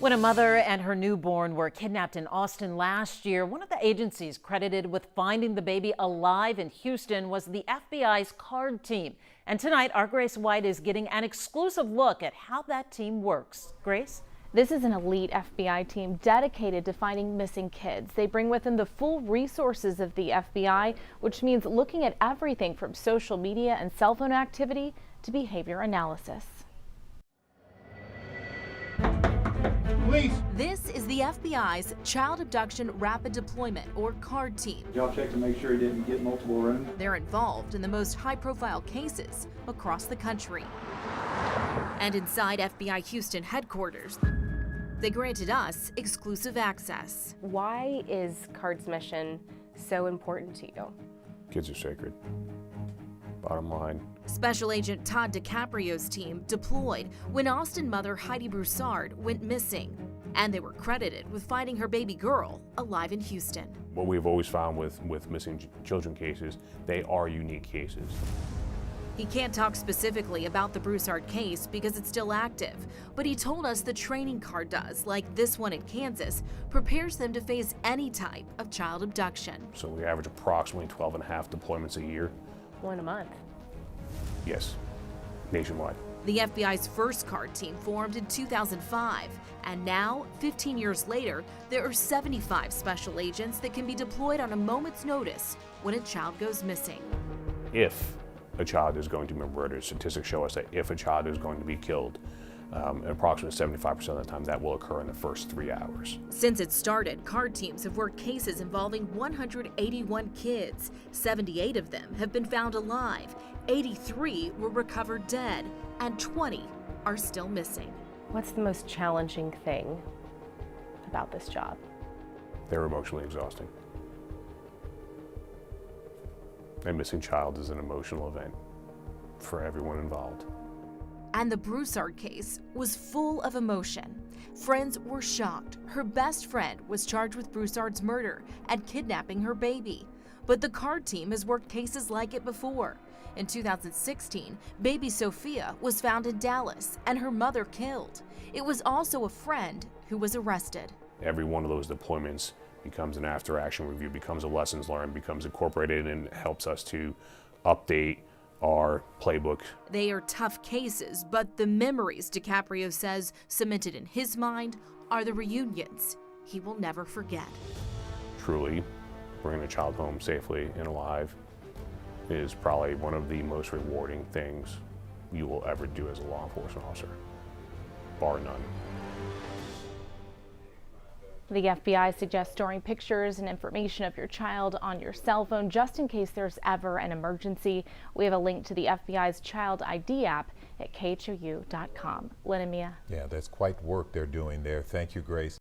When a mother and her newborn were kidnapped in Austin last year, one of the agencies credited with finding the baby alive in Houston was the FBI's CARD team. And tonight, our Grace White is getting an exclusive look at how that team works. Grace? This is an elite FBI team dedicated to finding missing kids. They bring with them the full resources of the FBI, which means looking at everything from social media and cell phone activity to behavior analysis. Police. This is the FBI's Child Abduction Rapid Deployment, or CARD team. Y'all check to make sure he didn't get multiple rooms. They're involved in the most high-profile cases across the country. And inside FBI Houston headquarters, they granted us exclusive access. Why is CARD's mission so important to you? Kids are sacred. Bottom line. Special Agent Todd DiCaprio's team deployed when Austin mother Heidi Broussard went missing, and they were credited with finding her baby girl alive in Houston. What we've always found with missing children cases, they are unique cases. He can't talk specifically about the Broussard case because it's still active, but he told us the training CARD does, like this one in Kansas, prepares them to face any type of child abduction. So we average approximately 12 and a half deployments a year. One a month. Yes, nationwide. The FBI's first CARD team formed in 2005, and now, 15 years later, there are 75 special agents that can be deployed on a moment's notice when a child goes missing. If a child is going to be murdered, statistics show us that if a child is going to be killed, approximately 75% of the time that will occur in the first 3 hours. Since it started, CARD teams have worked cases involving 181 kids. 78 of them have been found alive, 83 were recovered dead, and 20 are still missing. What's the most challenging thing about this job? They're emotionally exhausting. A missing child is an emotional event for everyone involved. And the Broussard case was full of emotion. Friends were shocked. Her best friend was charged with Broussard's murder and kidnapping her baby. But the CARD team has worked cases like it before. In 2016, baby Sophia was found in Dallas and her mother killed. It was also a friend who was arrested. Every one of those deployments becomes an after-action review, becomes a lessons learned, becomes incorporated, and helps us to update our playbook. They are tough cases, but the memories DiCaprio says cemented in his mind are the reunions he will never forget. Truly, bringing a child home safely and alive is probably one of the most rewarding things you will ever do as a law enforcement officer, bar none. The FBI suggests storing pictures and information of your child on your cell phone just in case there's ever an emergency. We have a link to the FBI's Child ID app at khou.com. Lynn and Mia. Yeah, that's quite work they're doing there. Thank you, Grace.